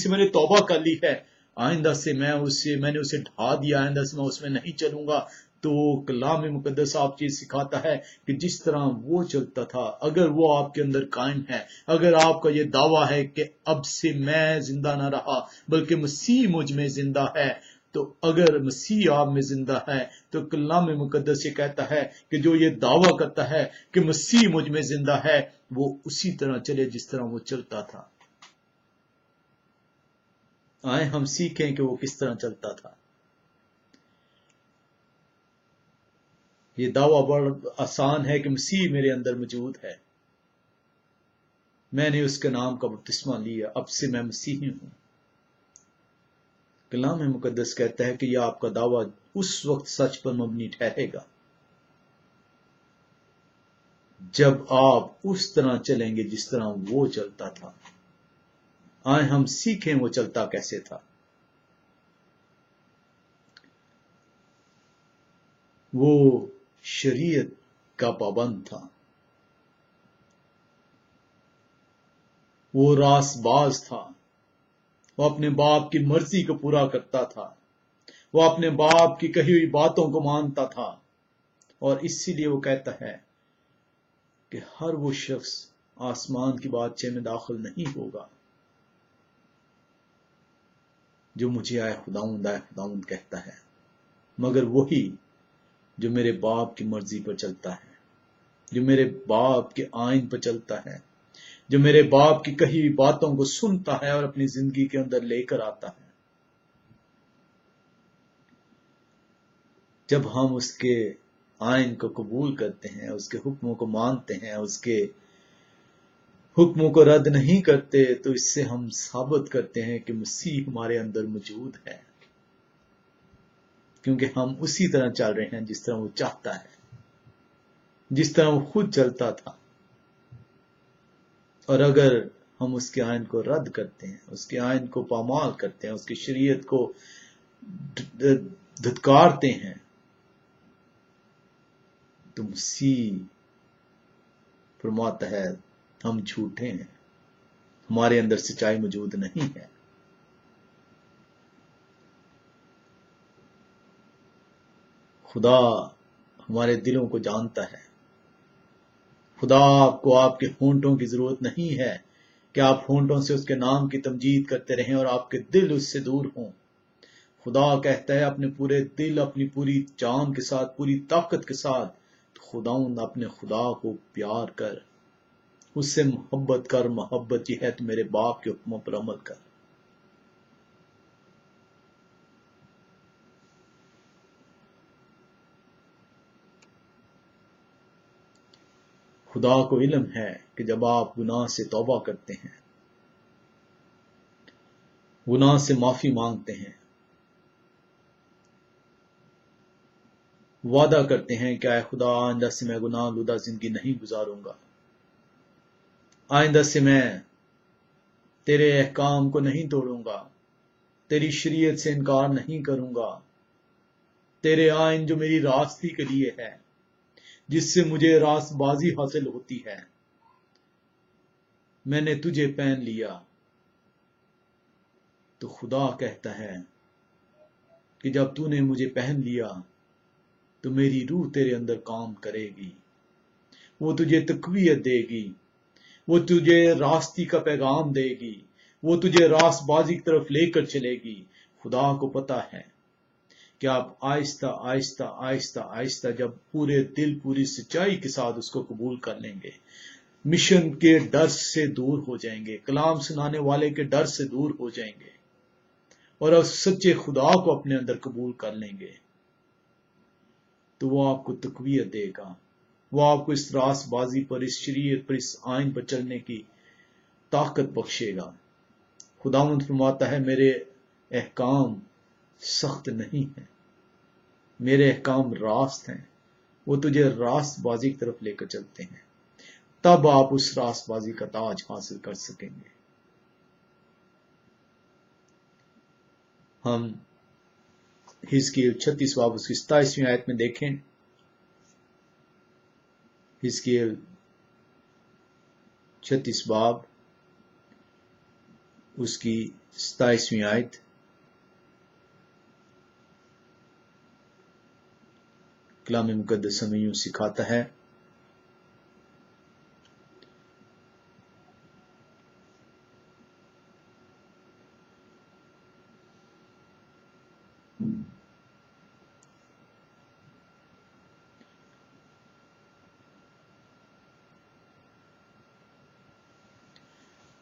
मैंने तौबा कर ली है, आइंदा से मैंने उसे ढा दिया, आइंदा से मैं उसमें नहीं चलूंगा, तो कलाम मुकद्दस आप चीज सिखाता है कि जिस तरह वो चलता था, अगर वो आपके अंदर कायम है, अगर आपका ये दावा है कि अब से मैं जिंदा ना रहा बल्कि मसीह मुझ में जिंदा है, तो अगर मसीह आप में जिंदा है तो कलाम मुकद्दस ये कहता है कि जो ये दावा करता है कि मसीह मुझ में जिंदा है, वो उसी तरह चले जिस तरह वो चलता था। आए हम सीखें कि वो किस तरह चलता था। ये दावा बड़ा आसान है कि मसीह मेरे अंदर मौजूद है, मैंने उसके नाम का बपतिस्मा लिया, अब से मैं मसीही हूं। कलाम मुकद्दस कहता है कि यह आपका दावा उस वक्त सच पर मबनी ठहरेगा जब आप उस तरह चलेंगे जिस तरह वो चलता था। आए हम सीखें वो चलता कैसे था। वो शरीयत का पाबंद था, वो रासबाज था, वो अपने बाप की मर्जी को पूरा करता था, वो अपने बाप की कही हुई बातों को मानता था। और इसीलिए वो कहता है कि हर वो शख्स आसमान की बादशाह में दाखिल नहीं होगा जो मुझे आए खुदाउंद कहता है, मगर वही जो मेरे बाप की मर्जी पर चलता है, जो मेरे बाप के आइन पर चलता है, जो मेरे बाप की कही हुई बातों को सुनता है और अपनी जिंदगी के अंदर लेकर आता है। जब हम उसके आइन को कबूल करते हैं, उसके हुक्मों को मानते हैं, उसके हुक्मों को रद्द नहीं करते, तो इससे हम साबित करते हैं कि मसीह हमारे अंदर मौजूद है, क्योंकि हम उसी तरह चल रहे हैं जिस तरह वो चाहता है, जिस तरह वो खुद चलता था। और अगर हम उसके आइन को रद्द करते हैं, उसके आइन को पामाल करते हैं, उसकी शरीयत को धुतकारते हैं, तो मसीह फरमाता है हम झूठे हैं, हमारे अंदर सच्चाई मौजूद नहीं है। खुदा हमारे दिलों को जानता है। खुदा आपको आपके होंठों की जरूरत नहीं है कि आप होंठों से उसके नाम की तमजीद करते रहें और आपके दिल उससे दूर हों। खुदा कहता है अपने पूरे दिल, अपनी पूरी जान के साथ, पूरी ताकत के साथ खुदाउंद अपने खुदा को प्यार कर, उससे मोहब्बत कर। मोहब्बत ये है तो मेरे बाप के हुक्मों पर अमल कर। खुदा को इल्म है कि जब आप गुनाह से तौबा करते हैं, गुनाह से माफी मांगते हैं, वादा करते हैं कि आए खुदा आइंदा से मैं गुनाह लुदा जिंदगी नहीं गुजारूंगा, आइंदा से मैं तेरे अहकाम को नहीं तोड़ूंगा, तेरी शरीयत से इनकार नहीं करूंगा, तेरे आइन जो मेरी रास्ती के लिए है, जिससे मुझे रासबाजी हासिल होती है, मैंने तुझे पहन लिया। तो खुदा कहता है कि जब तूने मुझे पहन लिया तो मेरी रूह तेरे अंदर काम करेगी, वो तुझे तकवीयत देगी, वो तुझे रास्ती का पैगाम देगी, वो तुझे रास्तबाजी की तरफ लेकर चलेगी। खुदा को पता है कि आप आहिस्ता आहिस्ता आहिस्ता आहिस्ता जब पूरे दिल पूरी सच्चाई के साथ उसको कबूल कर लेंगे, मिशन के डर से दूर हो जाएंगे, कलाम सुनाने वाले के डर से दूर हो जाएंगे और अब सच्चे खुदा को अपने अंदर कबूल कर लेंगे, तो वो आपको तकवीयत देगा, वो आपको इस रास्तबाजी पर, इस शरीयत पर, इस आइन पर चलने की ताकत बख्शेगा। खुदावंद फरमाता है मेरे अहकाम सख्त नहीं है, मेरे अहकाम रास्त हैं, वो तुझे रास्तबाजी की तरफ लेकर चलते हैं, तब आप उस रास्तबाजी का ताज हासिल कर सकेंगे। हम हिजकील 36 बाब उसकी 27वीं आयत में देखें। हिजकील 36 बाब उसकी 27वीं आयत। कलाम मुकद्दस हमें यूं सिखाता है,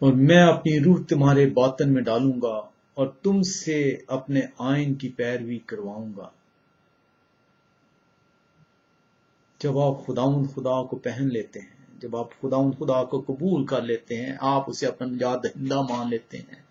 और मैं अपनी रूह तुम्हारे बातन में डालूंगा और तुमसे अपने आइन की पैरवी करवाऊंगा। जब आप खुदाउन खुदा को पहन लेते हैं, जब आप खुदाउन खुदा को कबूल कर लेते हैं, आप उसे अपना निजात दहिंदा मान लेते हैं,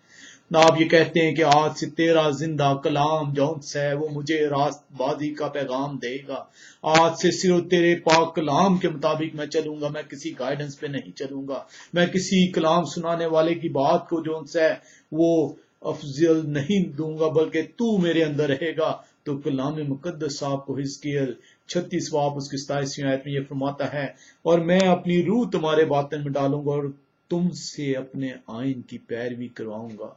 ना आप ये कहते हैं कि आज से तेरा जिंदा कलाम जौन है वो मुझे रास्तबाजी का पैगाम देगा, आज से सिर्फ तेरे पाक कलाम के मुताबिक मैं चलूंगा, मैं किसी गाइडेंस पे नहीं चलूंगा, मैं किसी कलाम सुनाने वाले की बात को जौन है वो अफजल नहीं दूंगा, बल्कि तू मेरे अंदर रहेगा। तो कलाम मुकद्दस साहब को हिजकील 36 बाब उसकी 27वीं आयत में ये फरमाता है, और मैं अपनी रूह तुम्हारे बातन में डालूंगा और तुमसे अपने आइन की पैरवी करवाऊंगा,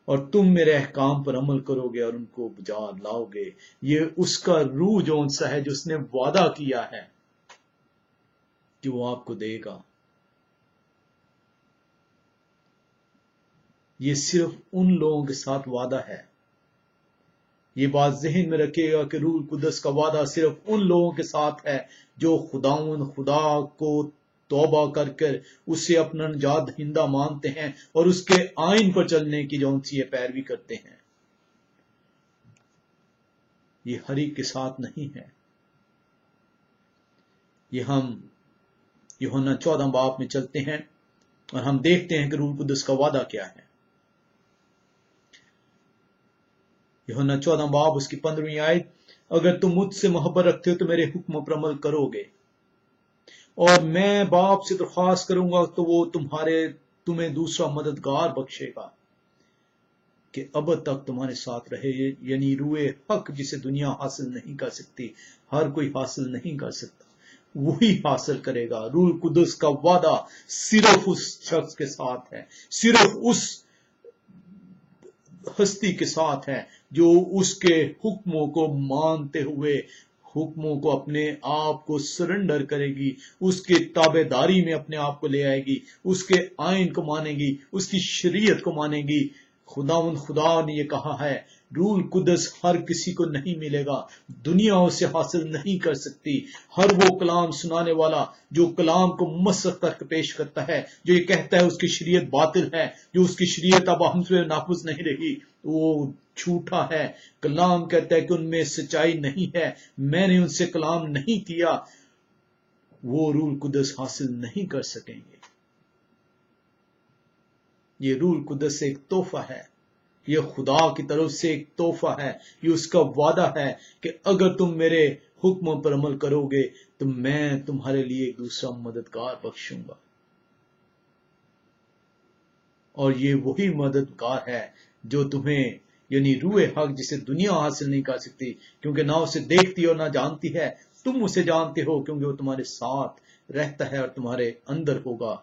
और तुम मेरे अहकाम पर अमल करोगे और उनको बजा लाओगे। ये उसका रूह जो सा है, जो उसने वादा किया है कि वो आपको देगा। ये सिर्फ उन लोगों के साथ वादा है। ये बात जहन में रखिएगा कि रूह कुदस का वादा सिर्फ उन लोगों के साथ है जो खुदाउन खुदा को तौबा कर कर उसे अपना निजात दहिंदा मानते हैं और उसके आइन पर चलने की जो सी पैरवी करते हैं। ये हर एक के साथ नहीं है। ये हम यूहन्ना 14 बाब में चलते हैं और हम देखते हैं कि रूह कुदस का वादा क्या है। यूहन्ना 14 बाब उसकी 15वीं आयत, अगर तुम मुझसे मोहब्बत रखते हो तो मेरे हुक्म पर अमल करोगे, और मैं बाप से दरख्वास्त करूंगा तो वो तुम्हें दूसरा मददगार बख्शेगा कि अब तक तुम्हारे साथ रहे, यानी रूए हक जिसे दुनिया हासिल नहीं कर सकती, हर कोई हासिल नहीं कर सकता, वही हासिल करेगा। रूह कुदस का वादा सिर्फ उस शख्स के साथ है, सिर्फ उस हस्ती के साथ है जो उसके हुक्मों को मानते हुए हुक्मों को अपने आप को सरेंडर करेगी, उसके ताबेदारी में अपने आप को ले आएगी, उसके आइन को मानेगी, उसकी शरीयत को मानेगी। खुदा ने ये कहा है, रूह कुदस हर किसी को नहीं मिलेगा, दुनिया उसे हासिल नहीं कर सकती। हर वो कलाम सुनाने वाला जो कलाम को मसख करके पेश करता है, जो ये कहता है उसकी शरीयत बातिल है, जो उसकी शरीयत अब हमसे नाफुज नहीं रही, वो झूठा है। कलाम कहता है कि उनमें सच्चाई नहीं है, मैंने उनसे कलाम नहीं किया, वो रूह कुदस हासिल नहीं कर सकेंगे। ये रूह कुदस एक तोहफा है, ये खुदा की तरफ से एक तोहफा है, ये उसका वादा है कि अगर तुम मेरे हुक्मों पर अमल करोगे तो मैं तुम्हारे लिए एक दूसरा मददगार बख्शूंगा। और ये वही मददगार है जो तुम्हें, यानी रूए हक जिसे दुनिया हासिल नहीं कर सकती, क्योंकि ना उसे देखती और ना जानती है, तुम उसे जानते हो क्योंकि वो तुम्हारे साथ रहता है और तुम्हारे अंदर होगा।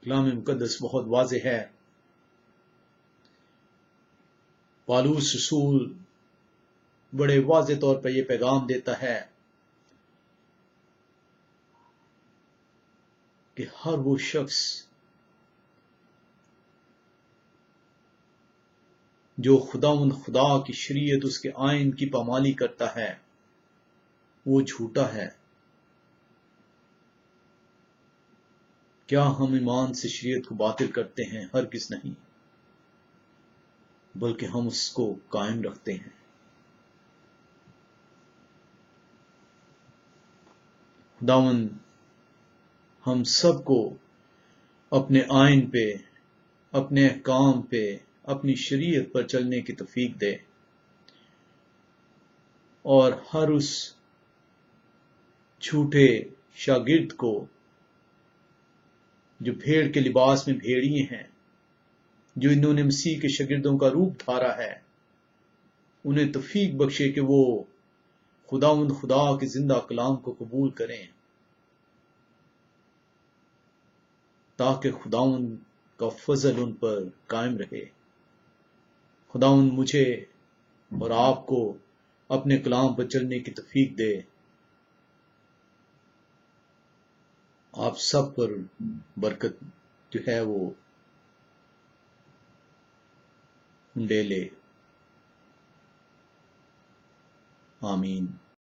کلام مقدس بہت واضح ہے. پالوس رسول بڑے واضح طور پر یہ پیغام دیتا ہے کہ ہر وہ شخص جو خدا کی شریعت اس کے آئین کی پامالی کرتا ہے وہ جھوٹا ہے. کیا ہم ایمان سے شریعت کو باطل کرتے ہیں؟ ہرگز نہیں، بلکہ ہم اس کو قائم رکھتے ہیں. خداوند ہم سب کو اپنے آئین پہ، اپنے احکام پہ، اپنی شریعت پر چلنے کی توفیق دے، اور ہر اس جھوٹے شاگرد کو جو بھیڑ کے لباس میں بھیڑیے ہیں، جو انہوں نے مسیح کے شاگردوں کا روپ دھارا ہے، انہیں توفیق بخشے کہ وہ خداوند خدا کے زندہ کلام کو قبول کریں، تاکہ خداوند کا فضل ان پر قائم رہے. خداوند مجھے اور آپ کو اپنے کلام پر چلنے کی توفیق دے. آپ سب پر برکت جو ہے وہ ڈے لے. آمین.